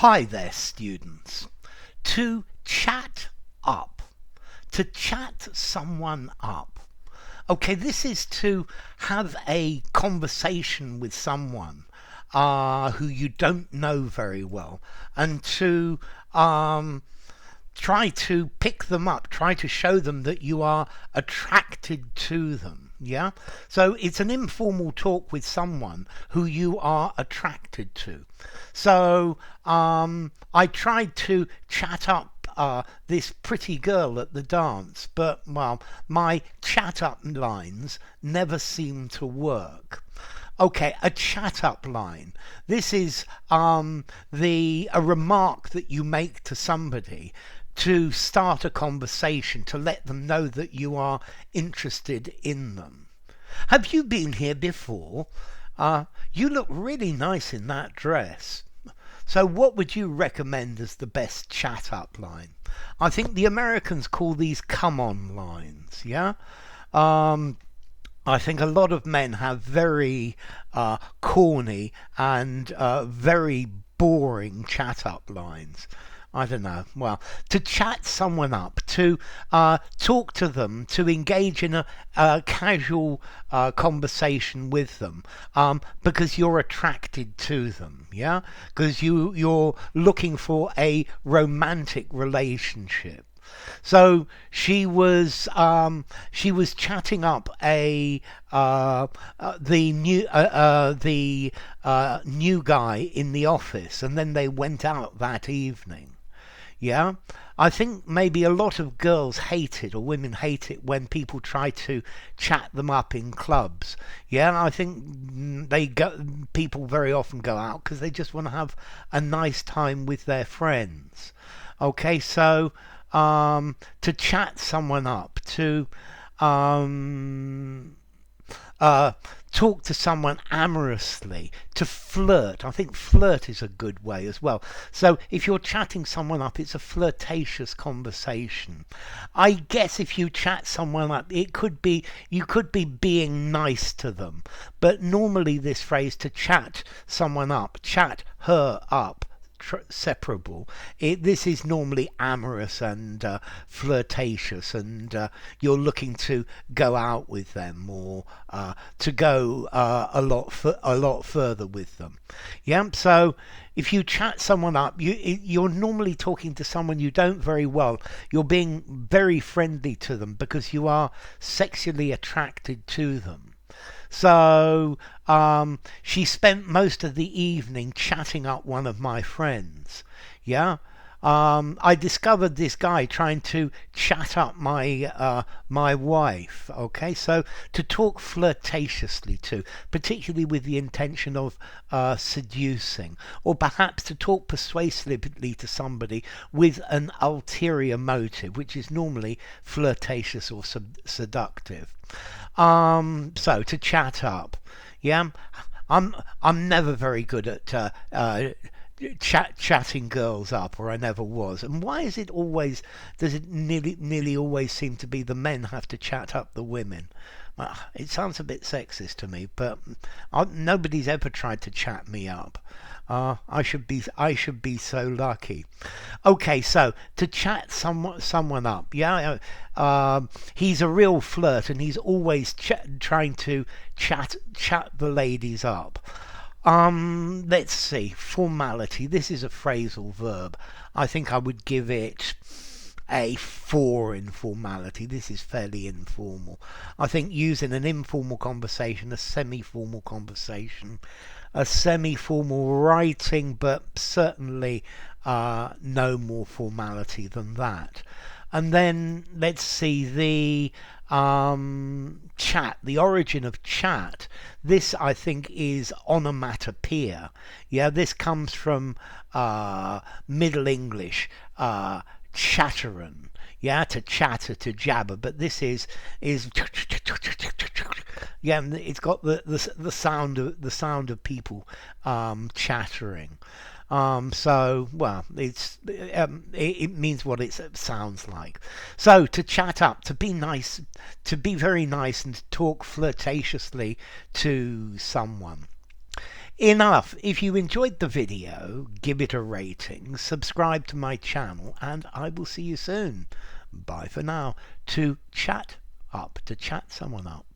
Hi there, students. To chat up. To chat someone up. Okay, this is to have a conversation with someone who you don't know very well, and to try to pick them up, try to show them that you are attracted to them. Yeah? So it's an informal talk with someone who you are attracted to. So I tried to chat up this pretty girl at the dance, but well, my chat up lines never seem to work. Okay, a chat up line. This is a remark that you make to somebody to start a conversation, to let them know that you are interested in them. Have you been here before? You look really nice in that dress. So what would you recommend as the best chat up line? I think the Americans call these come on lines, yeah? I think a lot of men have very corny and very boring chat up lines. I don't know. Well, to chat someone up, to talk to them, to engage in a casual conversation with them, because you're attracted to them, yeah? Because you're looking for a romantic relationship. So she was chatting up the new guy in the office, and then they went out that evening. Yeah, I think maybe a lot of girls hate it, or women hate it, when people try to chat them up in clubs. Yeah, I think people very often go out because they just want to have a nice time with their friends. Okay, so to chat someone up, to um, uh, talk to someone amorously, to flirt. I think flirt is a good way as well. So if you're chatting someone up, it's a flirtatious conversation. I guess if you chat someone up, you could be being nice to them. But normally this phrase, to chat someone up, chat her up, separable. This is normally amorous and flirtatious, and you're looking to go out with them, or to go a lot further with them. Yeah. So if you chat someone up, you're normally talking to someone you don't very well. You're being very friendly to them because you are sexually attracted to them. So she spent most of the evening chatting up one of my friends. Yeah. I discovered this guy trying to chat up my wife. Okay, so to talk flirtatiously to, particularly with the intention of seducing, or perhaps to talk persuasively to somebody with an ulterior motive, which is normally flirtatious or seductive. So to chat up, yeah. I'm never very good at chatting girls up, or I never was. And why is it always? Does it nearly always seem to be the men have to chat up the women? Well, it sounds a bit sexist to me, but nobody's ever tried to chat me up. I should be so lucky. Okay, so to chat someone up, yeah. He's a real flirt, and he's always trying to chat the ladies up. Let's see. Formality. This is a phrasal verb. I think I would give it a 4 in formality. This is fairly informal. I think using an informal conversation, a semi-formal conversation, a semi-formal writing, but certainly no more formality than that. And then let's see the chat, the origin of chat. This, I think, is onomatopoeia. Yeah, this comes from Middle English, chatteron. Yeah, to chatter, to jabber, but this is yeah, and it's got the sound of people chattering. So, well, it means what it sounds like. So, to chat up, to be nice, to be very nice, and to talk flirtatiously to someone. Enough. If you enjoyed the video, give it a rating, subscribe to my channel, and I will see you soon. Bye for now. To chat someone up.